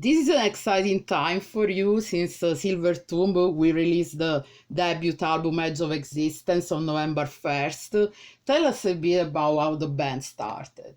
this is an exciting time for you since Silvertomb will release the debut album Edge of Existence on November 1st. Tell us a bit about how the band started.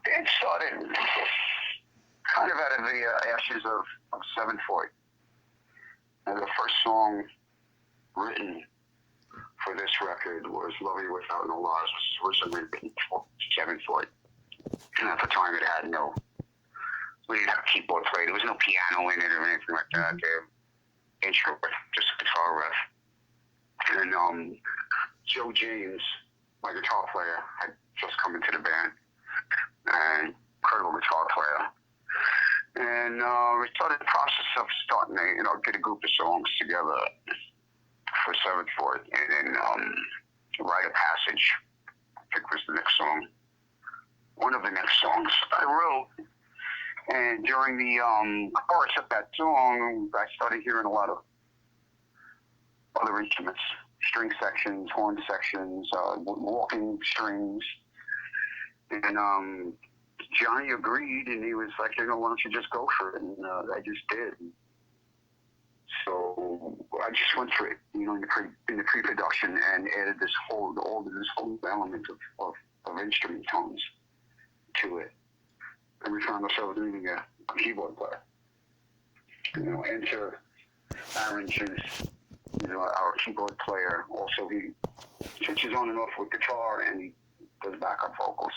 It started kind of out of the ashes of Seventh Fort. And the first song written for this record was Love You Without No Laws, which was originally written for Seventh Fort. And at the time we didn't have a keyboard player. There was no piano in it or anything like that. The intro was just a guitar riff. And Joe James, my guitar player, had just come into the band. And incredible guitar player. And we started the process of starting to, get a group of songs together for Seventh Fort. And then Rite of Passage, I think was the next song. One of the next songs I wrote. And during the chorus of that song, I started hearing a lot of other instruments, string sections, horn sections, walking strings. And Johnny agreed, and he was like, why don't you just go for it? And I just did. So I just went for it, in the pre-production, and added this whole element of instrument tones to it. And we found ourselves needing a keyboard player. Enter Aaron Juice, our keyboard player. Also, he switches on and off with guitar, and he does backup vocals.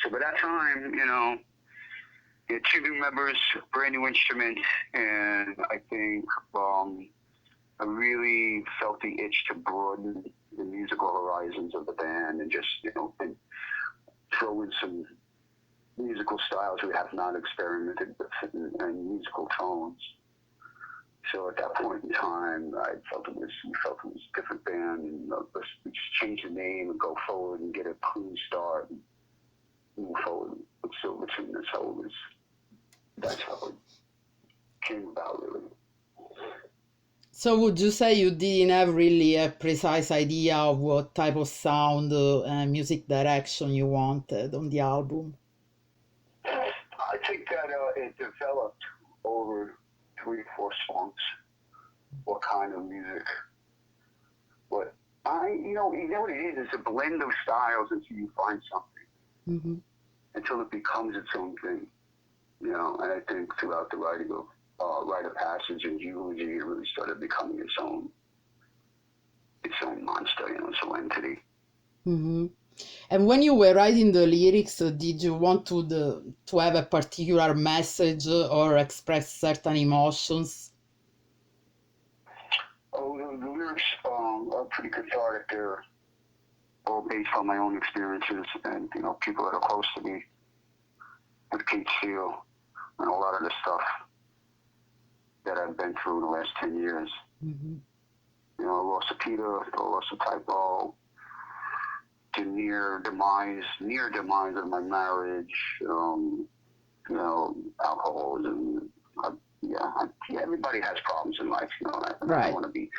So by that time, we had two new members, brand new instrument, and I think I really felt the itch to broaden the musical horizons of the band and just, and throw in some musical styles we have not experimented with and musical tones. So at that point in time, we felt it was a different band, and we just change the name and go forward and get a clean start and move forward with Silvertomb. That's how it came about, really. So would you say you didn't have really a precise idea of what type of sound and music direction you wanted on the album? I think that it developed over 3 or 4 songs. What kind of music? What what it is? It's a blend of styles until you find something, until it becomes its own thing. And I think throughout the writing of Rite of Passage and Eulogy, it really started becoming its own monster, its own entity. Mm-hmm. And when you were writing the lyrics, did you want to have a particular message or express certain emotions? Oh, the lyrics are pretty cathartic. They're all based on my own experiences and, people that are close to me, with Pete Steele, and a lot of the stuff that I've been through in the last 10 years. Mm-hmm. I lost a Peter, I lost a Typo, the near demise of my marriage, alcoholism. Everybody has problems in life, I don't want to be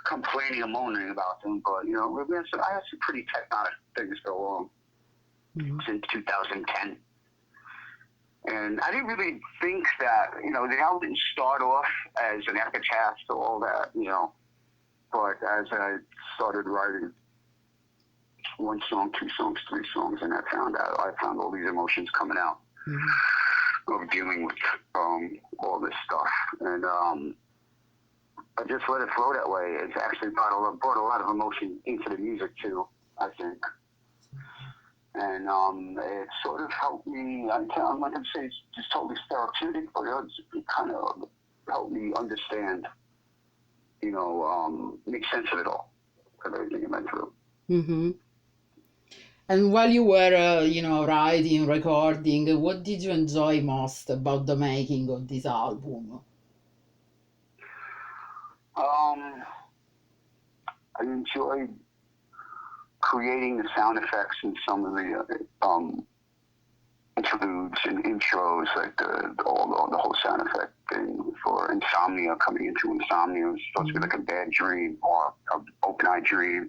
complaining and moaning about them, but, I had some pretty tectonic things go on since 2010. And I didn't really think that, the album didn't start off as an epitaph to all that, but as I started writing 1 song, 2 songs, 3 songs, and I found all these emotions coming out of dealing with all this stuff. And I just let it flow that way. It's actually brought a lot of emotion into the music too, I think. And it sort of helped me, I'm not going to say it's just totally therapeutic, but it kind of helped me understand, make sense of it all, of everything I went through. Mm-hmm. And while you were, writing, recording, what did you enjoy most about the making of this album? I enjoyed creating the sound effects in some of the interludes and intros, like the whole sound effect thing for Insomnia, coming into Insomnia. It was supposed to be like a bad dream or an open-eye dream.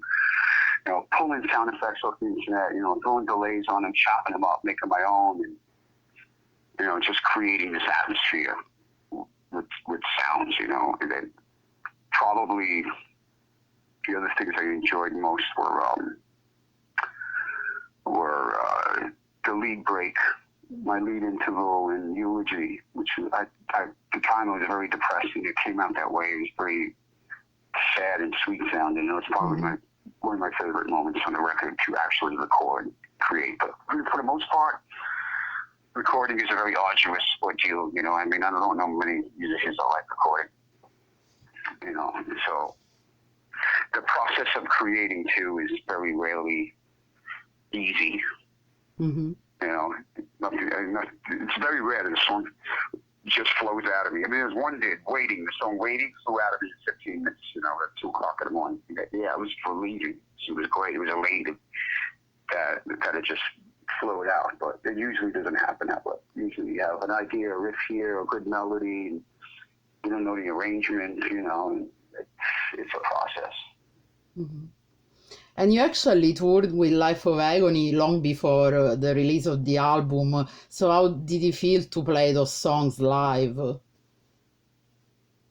Pulling sound effects off the internet, throwing delays on them, chopping them up, making my own, just creating this atmosphere with sounds, and then probably the other things I enjoyed most were the lead break, my lead interval and eulogy, which at the time was very depressing. It came out that way. It was very sad and sweet sounding. It's probably one of my favorite moments on the record to actually record and create. But for the most part, recording is a very arduous ordeal. I don't know many musicians that like recording. So the process of creating too is very rarely easy. Mm-hmm. It's very rare that a song just flows out of me. There's one did, Waiting. The song Waiting flew out of me in 15 minutes, at 2 o'clock in the morning. Yeah, it was for leaving. It was great. It was elated that it just flowed out. But it usually doesn't happen that way. Usually you have an idea, a riff here, a good melody, and you don't know the arrangement, and it's a process. Mm-hmm. And you actually toured with Life of Agony long before the release of the album. So how did it feel to play those songs live? I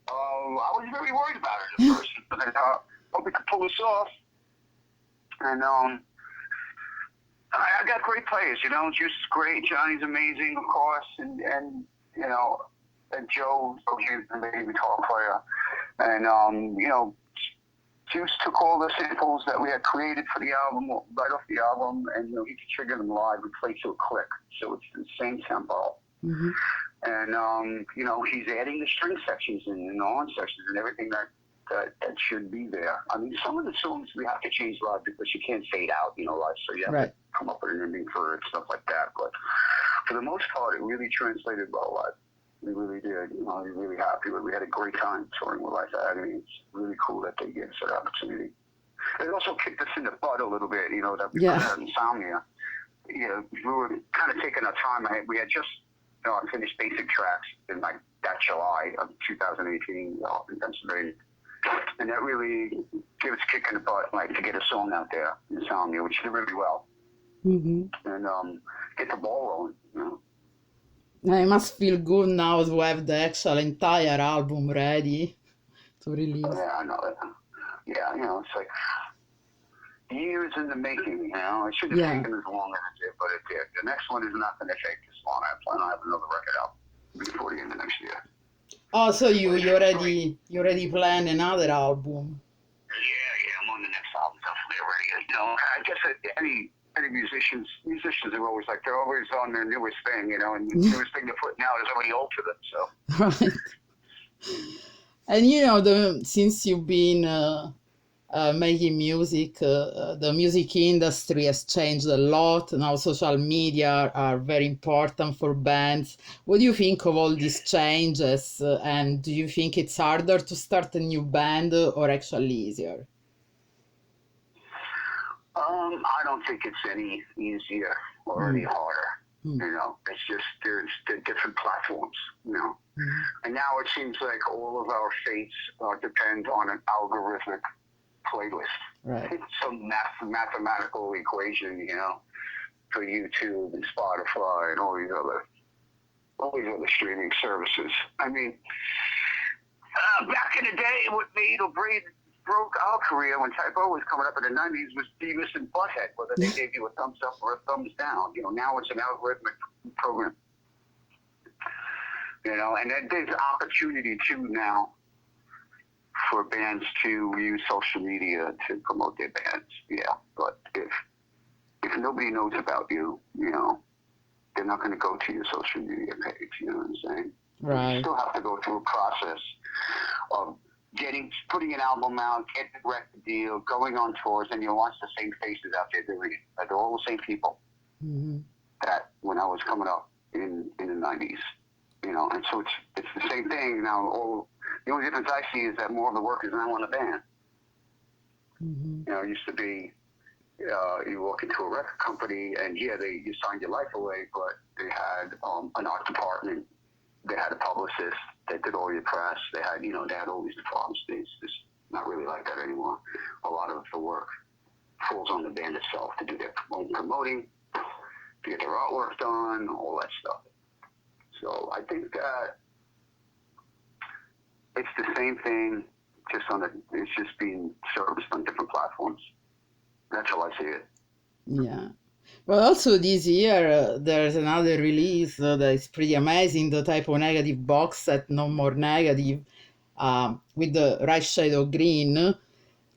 was very worried about it at first. But I thought, hope we could pull this off. And I got great players, Juice is great, Johnny's amazing, of course, and Joe, he's the main guitar player. And, Juice took all the samples that we had created for the album, right off the album, and, he could trigger them live and play to a click. So it's the same tempo. Mm-hmm. And, he's adding the string sections and the horn sections and everything that should be there. Some of the songs we have to change live because you can't fade out, live, so you have to come up with an ending for it, stuff like that. But for the most part, it really translated well live. We really did. I was really happy with it. We had a great time touring with Life of Agony. It's really cool that they gave us that opportunity. It also kicked us in the butt a little bit, that we had Insomnia. We were kind of taking our time. We had just finished Basic Tracks in that July of 2018 in Pennsylvania. And that really gave us a kick in the butt, to get a song out there, Insomnia, which did really well. Mm-hmm. And get the ball rolling, It must feel good now to have the actual entire album ready to release. Yeah, I know that. Yeah, it's like years in the making, It shouldn't have taken as long as it did, but it did. The next one is not going to take this long. I plan on having another record out before the end of next year. Oh, so you already planned another album? Yeah, I'm on the next album definitely already. I guess any musicians are always they're always on their newest thing, and the newest thing they're putting out is already old for them. So. Right. And since you've been making music, the music industry has changed a lot. Now social media are very important for bands. What do you think of all these changes? And do you think it's harder to start a new band or actually easier? I don't think it's any easier or any harder. It's just there's the different platforms, And now it seems like all of our fates depend on an algorithmic playlist. Right. It's some mathematical equation, for YouTube and Spotify and all these other streaming services. Back in the day, what made or broke our career when Typo was coming up in the 90s was Beavis and Butthead, whether they gave you a thumbs up or a thumbs down. Now it's an algorithmic program. And then there's opportunity too now for bands to use social media to promote their bands. Yeah, but if nobody knows about you, they're not going to go to your social media page. You know what I'm saying? Right. You still have to go through a process of putting an album out, getting a record deal, going on tours, and you watch the same faces out there doing it. They're all the same people that when I was coming up in the 90s, and so it's the same thing now. The only difference I see is that more of the work is now on the band. It used to be you walk into a record company and you signed your life away, but they had an art department, they had a publicist that did all your press, they had all these departments. It's not really like that anymore. A lot of the work falls on the band itself to do their own promoting, to get their artwork done, all that stuff. So I think that it's the same thing, it's just being serviced on different platforms. That's how I see it. Yeah. But also this year, there's another release that is pretty amazing, the Type O Negative box set, No More Negative, with the right shade of green.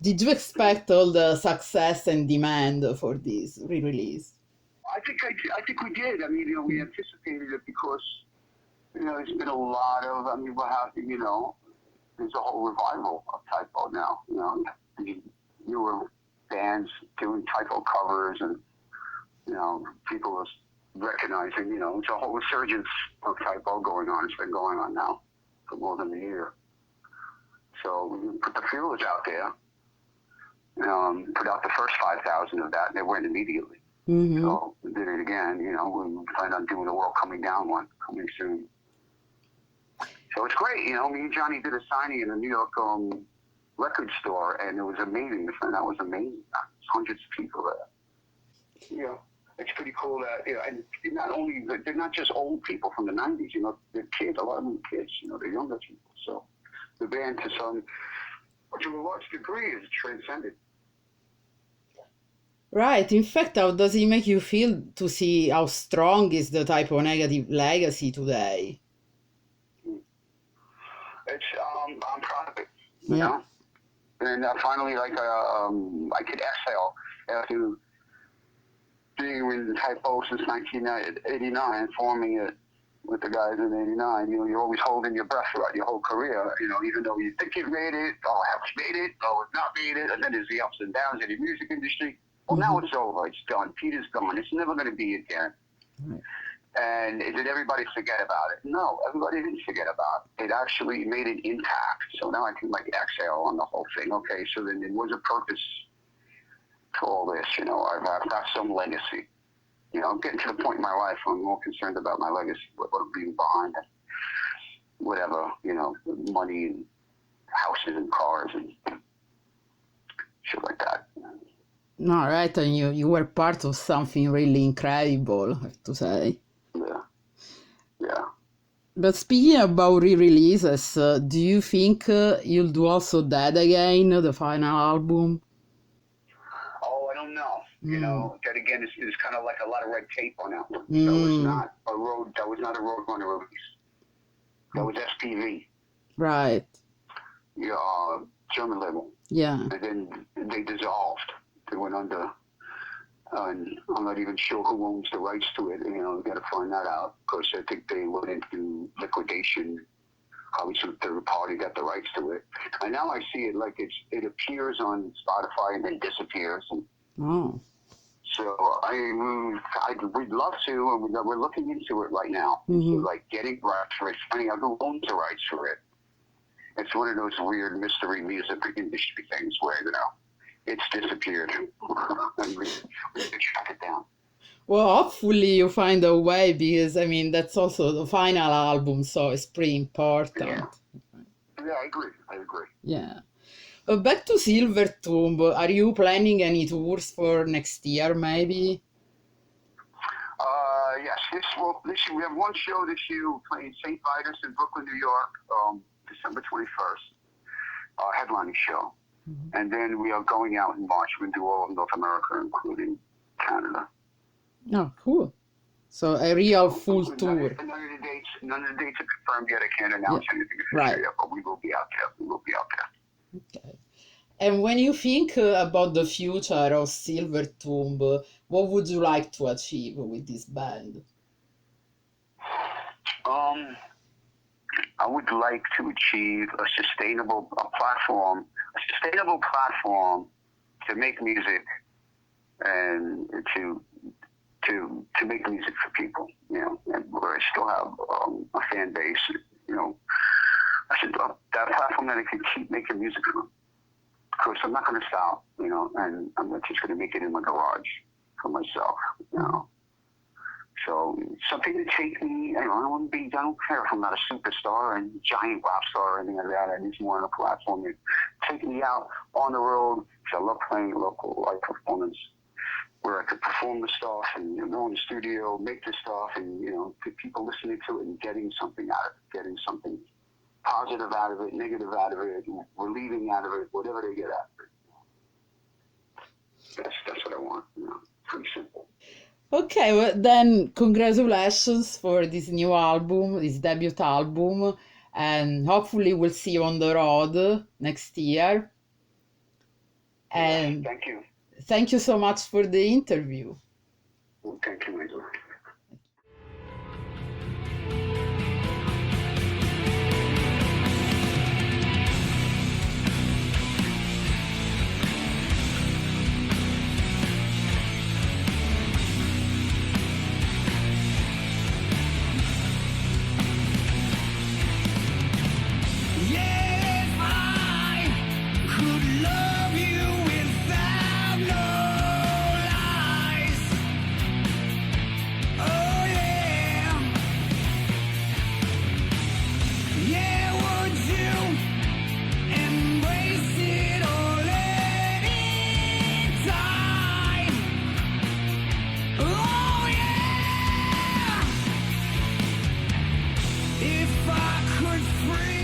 Did you expect all the success and demand for this re-release? I think we did. I mean, we anticipated it because, there's been a lot of, there's a whole revival of Type O now. I mean, newer bands doing Type O covers, and people are recognizing, it's a whole resurgence of Type O going on. It's been going on now for more than a year. So we put the feelers out there, put out the first 5,000 of that, and they went immediately. Mm-hmm. So we did it again, we plan on doing the World Coming Down one coming soon. So it's great, me and Johnny did a signing in a New York record store, and it was amazing. That was amazing. Hundreds of people there. It's pretty cool that, and not only, they're not just old people from the 90s, they're kids, a lot of them are kids, they're younger people. So the band, to a large degree, is transcended. Right. In fact, how does it make you feel to see how strong is the Type O Negative legacy today? It's, I'm proud of it, Yeah. And finally, I could exhale after being in Type O since 1989, forming it with the guys in 89. You're always holding your breath throughout your whole career, even though you think you've made it, have we made it, it's not made it, and then there's the ups and downs in the music industry. Well, now it's over. It's done. Peter's gone. It's never going to be again. Right. And did everybody forget about it? No, everybody didn't forget about it. It actually made it intact. So now I can exhale on the whole thing. Okay, so then there was a purpose to all this. I've got some legacy. I'm getting to the point in my life where I'm more concerned about my legacy, what I'm leaving behind, and whatever, money and houses and cars and shit like that. No, right, and you were part of something really incredible, I have to say. Yeah. But speaking about re-releases, do you think you'll do also that again, the final album? Oh, I don't know. That again is kind of like a lot of red tape on that one. That was not a road runner release. That was SPV. Right. Yeah, German label. Yeah. And then they dissolved. They went under, and I'm not even sure who owns the rights to it. We got to find that out, because I think they went into liquidation. Probably some third party got the rights to it. And now I see it like it appears on Spotify and then disappears. And so we'd love to, and we're looking into it right now. Mm-hmm. So getting rights for it, finding out who owns the rights for it. It's one of those weird mystery music industry things where, it's disappeared. And we track it down. Well, hopefully you find a way, because, that's also the final album, so it's pretty important. Yeah, I agree. Yeah. Back to Silvertomb, are you planning any tours for next year, maybe? Yes. This year we have one show this year. We're playing St. Vitus in Brooklyn, New York, December 21st, headlining show. Mm-hmm. And then we are going out in March. We're going to do all of North America, including Canada. Oh, cool. So a real full tour. None of the dates are confirmed yet. I can't announce anything officially yet, but we will be out there. Okay. And when you think about the future of Silvertomb, what would you like to achieve with this band? I would like to achieve a sustainable platform to make music and to make music for people, and where I still have a fan base, I should that platform that I can keep making music from. Because I'm not going to stop, and I'm not just going to make it in my garage for myself, So something to take me, I don't care if I'm not a superstar and giant rock star or anything like that. I just want a platform to take me out on the road, because I love playing local live performance, where I could perform the stuff and go in the studio, make the stuff, and people listening to it and getting something out of it, getting something positive out of it, negative out of it, relieving out of it, whatever they get out of it. That's what I want. Pretty simple. Okay, well, then congratulations for this new album, this debut album, and hopefully we'll see you on the road next year. And yes, thank you. Thank you so much for the interview. Well, thank you, Angela. If I could free